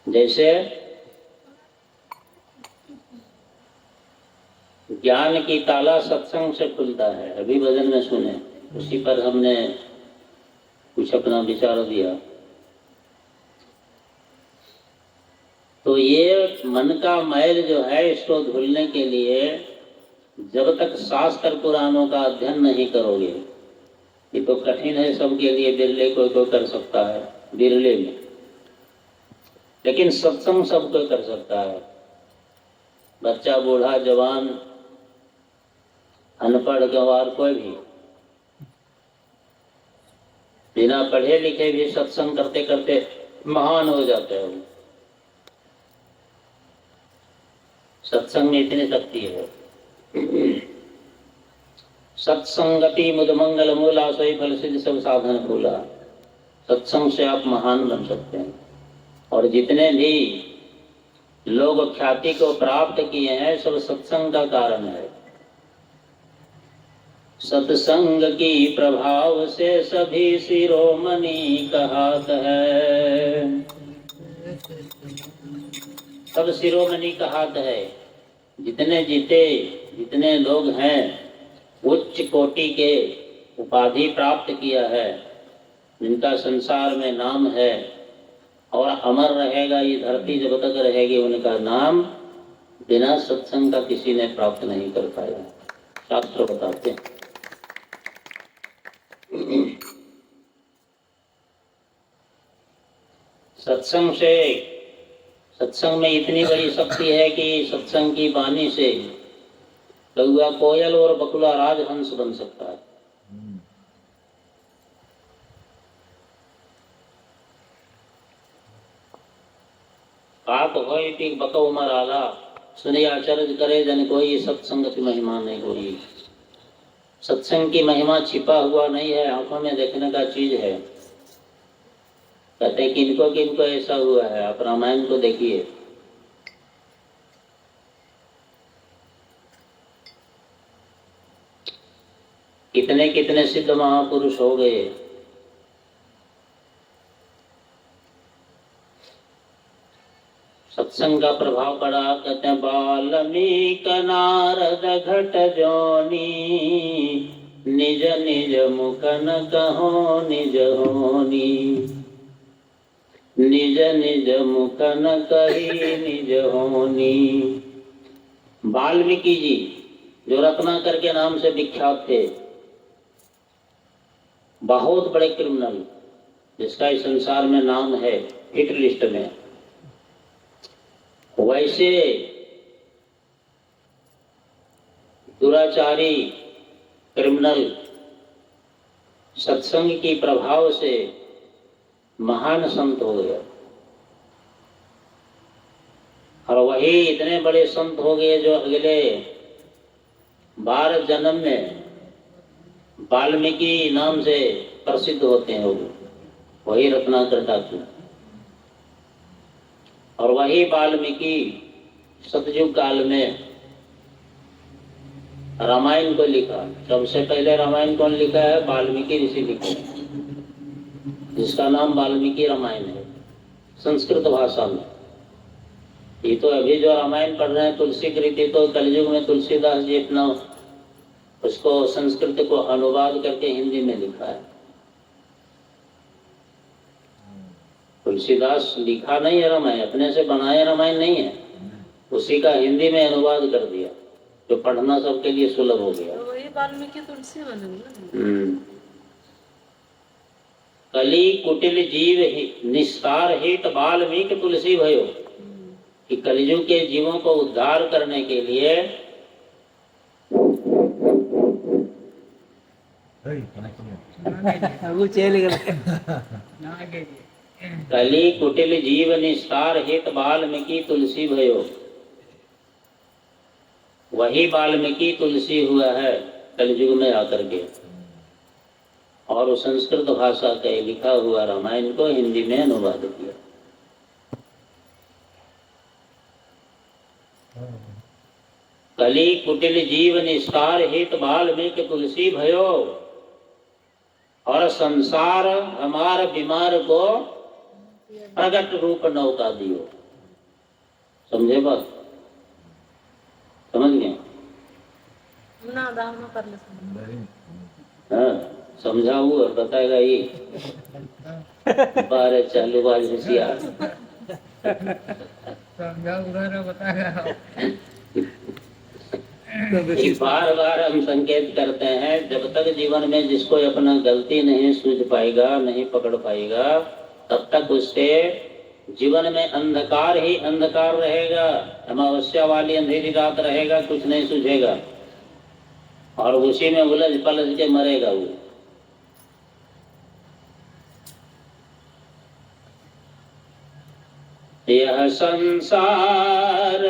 जैसे ज्ञान की ताला सत्संग से खुलता है, अभी भजन में सुने, उसी पर हमने कुछ अपना विचार दिया। तो ये मन का मैल जो है, इसको धुलने के लिए जब तक शास्त्र पुराणों का अध्ययन नहीं करोगे, ये तो कठिन है सबके लिए, बिरले कोई कर सकता है, बिरले में, लेकिन सत्संग सब कोई कर सकता है। बच्चा, बूढ़ा, जवान, अनपढ़, गंवार, कोई भी बिना पढ़े लिखे भी सत्संग करते करते महान हो जाते हैं। सत्संग में इतनी शक्ति है। सत्संगति मुद मंगल मूला, सोई फल सिद्ध सब साधन भूला। सत्संग से आप महान बन सकते हैं। और जितने भी लोग ख्याति को प्राप्त किए हैं, सब सत्संग का कारण है। सत्संग की प्रभाव से सभी शिरोमणि कहात है, सब शिरोमणि कहात है। जितने जीते, जितने लोग हैं, उच्च कोटि के उपाधि प्राप्त किया है, जिनका संसार में नाम है और अमर रहेगा, ये धरती जब तक रहेगी, उनका नाम बिना सत्संग का किसी ने प्राप्त नहीं कर पाया। शास्त्र बताते हैं। सत्संग से, सत्संग में इतनी बड़ी शक्ति है कि सत्संग की वाणी से कौआ कोयल और बकुला राजहंस बन सकता है। काक होय कि बकौ मराला, सुने आचर्य करे जन कोई, सत्संग की महिमा नहीं कोई। सत्संग की महिमा छिपा हुआ नहीं है, आंखों में देखने का चीज है। कहते किनको किनको ऐसा हुआ है, आप रामायण को देखिए। कितने कितने सिद्ध महापुरुष हो गए। सत्संग का प्रभाव पड़ा। कहते हैं वाल्मीक नारद घट जोनी, निज निज मुख न कहो निज होनी, निज निज मुख न कही निज होनी। वाल्मीकि जी जो रत्नाकर के नाम से विख्यात थे, बहुत बड़े क्रिमिनल, जिसका इस संसार में नाम है हिट लिस्ट में, वैसे दुराचारी क्रिमिनल सत्संग की प्रभाव से महान संत हो गया। और वही इतने बड़े संत हो गए जो अगले 12 जन्म में वाल्मीकि नाम से प्रसिद्ध होते हैं। वही रत्नाकर ठाकुर और वही वाल्मीकि सतयुग काल में रामायण को लिखा। सबसे पहले रामायण कौन लिखा है? वाल्मीकि ऋषि लिखा है, जिसका नाम वाल्मीकि रामायण है संस्कृत भाषा में। ये तो अभी जो रामायण पढ़ रहे हैं तुलसी कृति, तो कलयुग में तुलसीदास जी अपना उसको संस्कृत को अनुवाद करके हिंदी में लिखा है। तुलसीदास लिखा नहीं है रामायण, अपने से बनाया रामायण नहीं है, उसी का हिंदी में अनुवाद कर दिया, जो पढ़ना सबके लिए सुलभ हो गया। तो वही वाल्मीकि तुलसी बने। कली कुटिल जीव निस्तार हित वाल्मीकि तुलसी भयो, कि कलयुग के जीवों को उद्धार करने के लिए कली कुटिल जीव निस्तार हित वाल्मीकि तुलसी भयो। वही वाल्मीकि तुलसी हुआ है कलयुग में आकर के, और उस संस्कृत भाषा के लिखा हुआ रामायण को हिंदी में अनुवाद किया। कली कुटिल जीव निस्तार हित वाल्मीकि तुलसी भयो, और संसार हमार बीमार को प्रगट रूप नौका दियो। समझे बात? समझ गए? हाँ, समझाऊ और बताएगा ये 12 चालू बाज होशियार। बार बार हम संकेत करते हैं, जब तक जीवन में जिसको अपना गलती नहीं सूझ पाएगा, नहीं पकड़ पाएगा, तब तक उसके जीवन में अंधकार ही अंधकार रहेगा, अमावस्या वाली अंधेरी रात रहेगा, कुछ नहीं सूझेगा और उसी में उलझ पलझ के मरेगा वो। यह संसार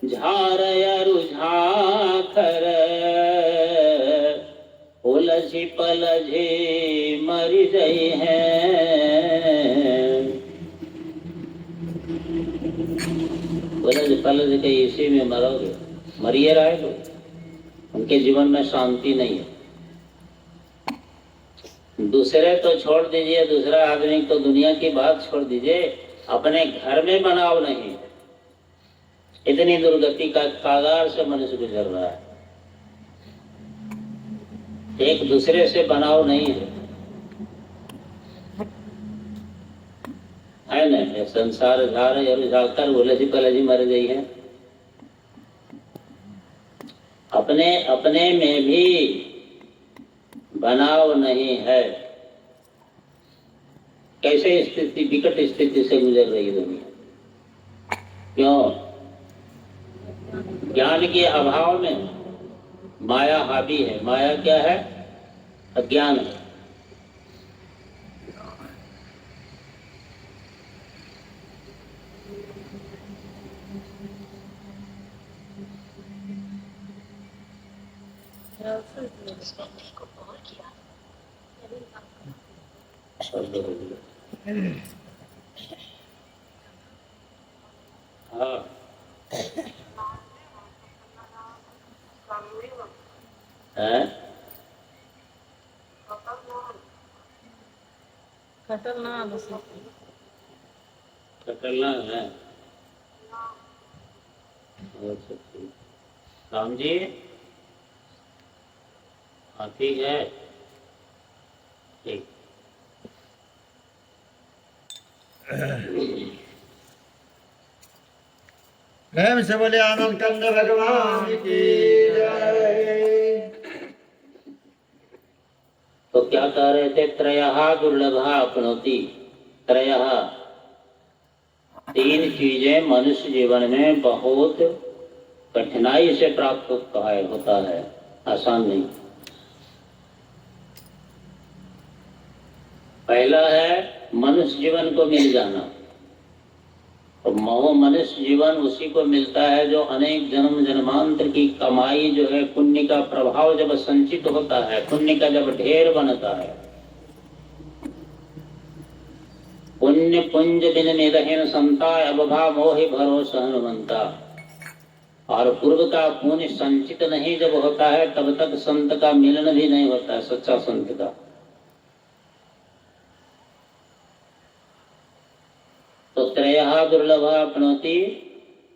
झारयरु झाखर, उलझी पलझी मरी गई है। उलझ पलझ के इसी में मरोगे, मरिए रहेगे। उनके जीवन में शांति नहीं है। दूसरे तो छोड़ दीजिए, दूसरा आदमी तो दुनिया की बात छोड़ दीजिए, अपने घर में बनाव नहीं। इतनी दुर्गति का कागार से मनुष्य गुजर रहा है। एक दूसरे से बनाव नहीं है ना? ये संसार झार और झाकर उलझी पलझी मर गई है। अपने अपने में भी बनाव नहीं है। कैसे स्थिति, विकट स्थिति से गुजर रही है दुनिया। क्यों? ज्ञान के अभाव में माया हावी है। माया क्या है? अज्ञान है। हाँ, है? कटलना बस कटलना है। अच्छा ठीक। राम जी, हाँ ठीक है, ठीक। प्रेम से बोले आनंद कंद भगवान की जय। तो क्या कह रहे थे? त्रयः दुर्लभा अपनोति। त्रयः, तीन चीजें मनुष्य जीवन में बहुत कठिनाई से प्राप्त होता है, आसान नहीं। पहला है मनुष्य जीवन को मिल जाना। तो मनुष्य जीवन उसी को मिलता है जो अनेक जन्म जन्मांतर की कमाई जो है, पुण्य का प्रभाव जब संचित होता है, पुण्य का जब ढेर बनता है। पुण्य पुंज बिन निदहीन संता, अबभा मोहि भरोसा हनुमंता। और पूर्व का पुण्य संचित नहीं जब होता है, तब तक संत का मिलन भी नहीं होता है, सच्चा संत का। तो त्रयः दुर्लभ अपनोति,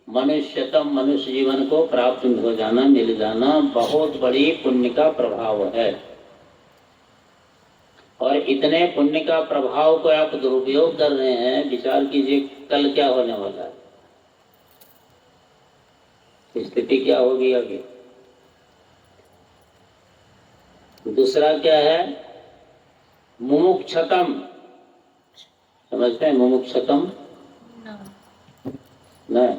मनुष्यतम, मनुष्य जीवन को प्राप्त हो जाना, मिल जाना बहुत बड़ी पुण्य का प्रभाव है। और इतने पुण्य का प्रभाव को आप दुरुपयोग कर रहे हैं, विचार कीजिए कल क्या होने वाला है, स्थिति क्या होगी आगे। दूसरा क्या है? मुमुक्षतम, समझते हैं? मुमुक्षतम नहीं,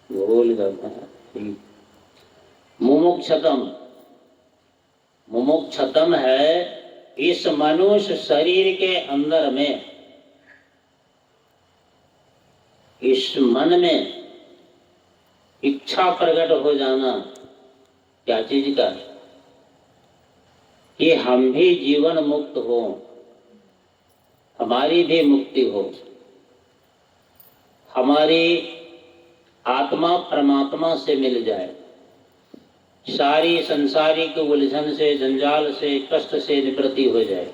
भूल जाते हैं। ठीक, मुमुक्षतम, मुमुक्षतम है इस मनुष्य शरीर के अंदर में, इस मन में इच्छा प्रकट हो जाना। क्या चीज का? कि हम भी जीवन मुक्त हो, हमारी भी मुक्ति हो, हमारी आत्मा परमात्मा से मिल जाए, सारी संसारिक उलझन से, जंजाल से, कष्ट से निवृत्ति हो जाए,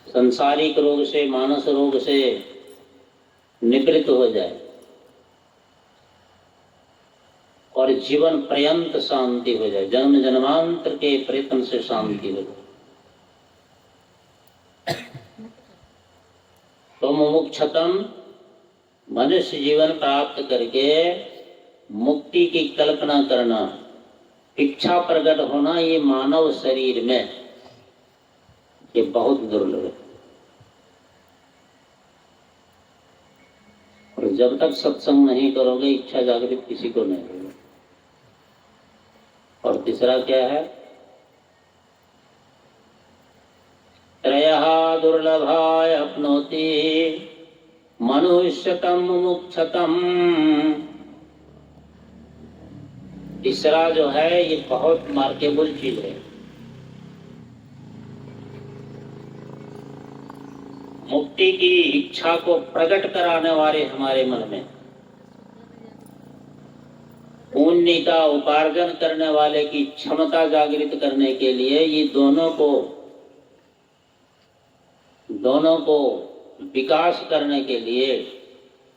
संसारिक रोग से, मानस रोग से निवृत्त हो जाए और जीवन पर्यंत शांति हो जाए, जन्म जन्मांतर के प्रयत्न से शांति हो जाए। तो मुमुक्षतम, मनुष्य जीवन प्राप्त करके मुक्ति की कल्पना करना, इच्छा प्रकट होना, ये मानव शरीर में ये बहुत दुर्लभ है। और जब तक सत्संग नहीं करोगे, इच्छा जागृत किसी को नहीं होगी। और तीसरा क्या है? त्रयः दुर्लभाय अपनोति, मनुष्यतम मुमुक्षतम। तीसरा जो है ये बहुत मार्केबल चीज है। मुक्ति की इच्छा को प्रकट कराने वाले हमारे मन में, पुण्य का उपार्जन करने वाले की क्षमता जागृत करने के लिए, ये दोनों को विकास करने के लिए,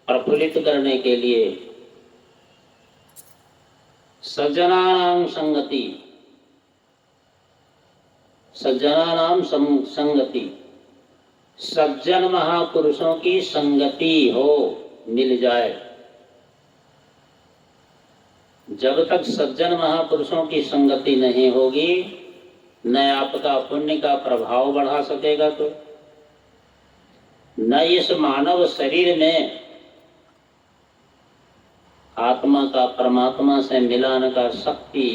प्रफुल्लित करने के लिए सज्जनानां संगति, सज्जनानां संगति, सज्जन महापुरुषों की संगति हो, मिल जाए। जब तक सज्जन महापुरुषों की संगति नहीं होगी, न आपका पुण्य का प्रभाव बढ़ा सकेगा, तो न इस मानव शरीर में आत्मा का परमात्मा से मिलान का शक्ति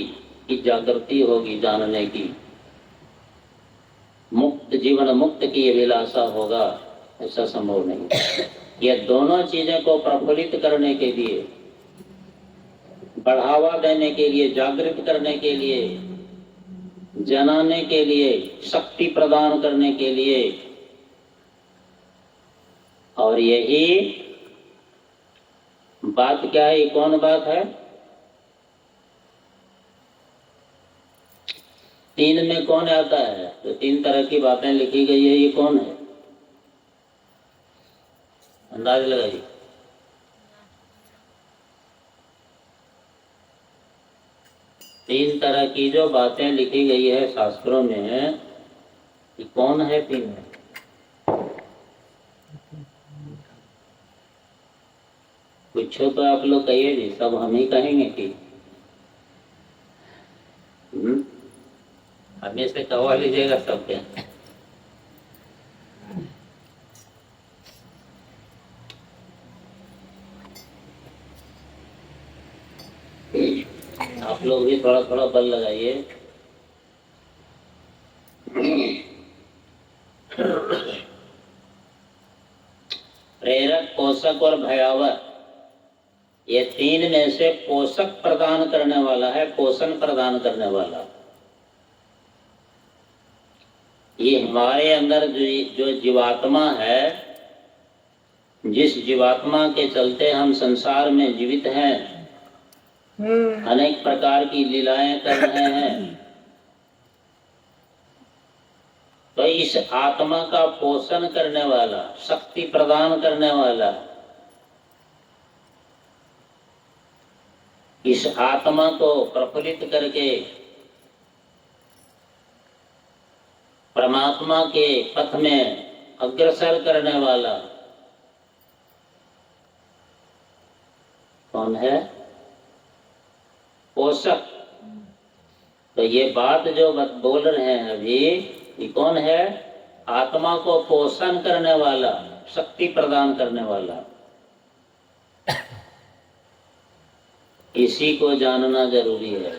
की जागृति होगी, जानने की, मुक्त जीवन मुक्त की अभिलाषा होगा, ऐसा संभव नहीं। ये दोनों चीजें को प्रफुल्लित करने के लिए, बढ़ावा देने के लिए, जागृत करने के लिए, जनाने के लिए, शक्ति प्रदान करने के लिए, और यही बात क्या है? ये कौन बात है? तीन में कौन आता है? तो तीन तरह की बातें लिखी गई है, ये कौन है? अंदाज लगाइए। तीन तरह की जो बातें लिखी गई है शास्त्रों में, ये कौन है तीन में? पूछो तो आप लोग कहिए जी, सब हम ही कहेंगे कि हमें से कवा लीजिएगा सबके। आप लोग भी थोड़ा थोड़ा बल लगाइए। प्रेरक, पोषक और भयावह, ये तीन में से पोषक प्रदान करने वाला है, पोषण प्रदान करने वाला। ये हमारे अंदर जो जीवात्मा है, जिस जीवात्मा के चलते हम संसार में जीवित हैं, अनेक प्रकार की लीलाएं कर रहे हैं, तो इस आत्मा का पोषण करने वाला, शक्ति प्रदान करने वाला, इस आत्मा को प्रफुल्लित करके परमात्मा के पथ में अग्रसर करने वाला कौन है? पोषक। तो ये बात जो बोल रहे हैं अभी, ये कौन है? आत्मा को पोषण करने वाला, शक्ति प्रदान करने वाला। इसी को जानना जरूरी है,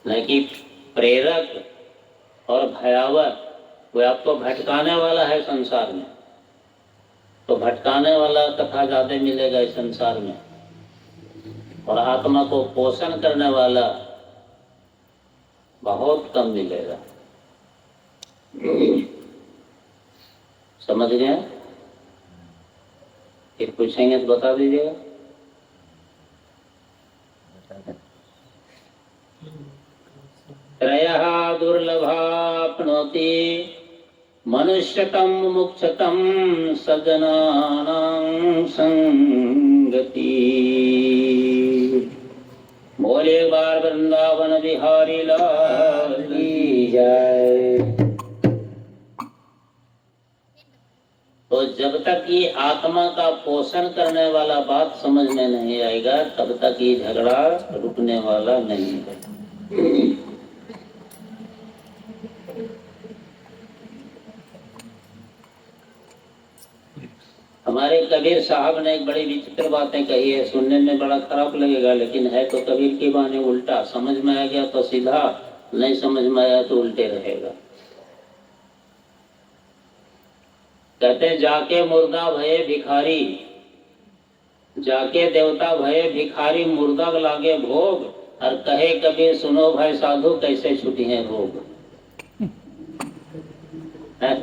न कि प्रेरक और भयावह। कोई आपको भटकाने वाला है संसार में, तो भटकाने वाला कथा ज्यादा मिलेगा इस संसार में, और आत्मा को पोषण करने वाला बहुत कम मिलेगा। समझ गए? फिर पूछेंगे तो बता दीजिएगा। त्रयः दुर्लभाप्नोति मनुष्यतम मुक्षतम सज्जनानां संगति। बोले बार वृंदावन बिहारी लाल की जय। तो जब तक ये आत्मा का पोषण करने वाला बात समझ में नहीं आएगा, तब तक ये झगड़ा रुकने वाला नहीं है। हमारे कबीर साहब ने एक बड़ी विचित्र बातें कही है, सुनने में बड़ा खराब लगेगा, लेकिन है तो कबीर की बानी उल्टा। समझ में आ गया तो सीधा, नहीं समझ में आया तो उल्टे रहेगा। कहते जाके मुर्दा भये भिखारी, जाके देवता भये भिखारी, मुर्दा लागे भोग, और कहे कबीर सुनो भाई साधु कैसे छुटी है भोग। है?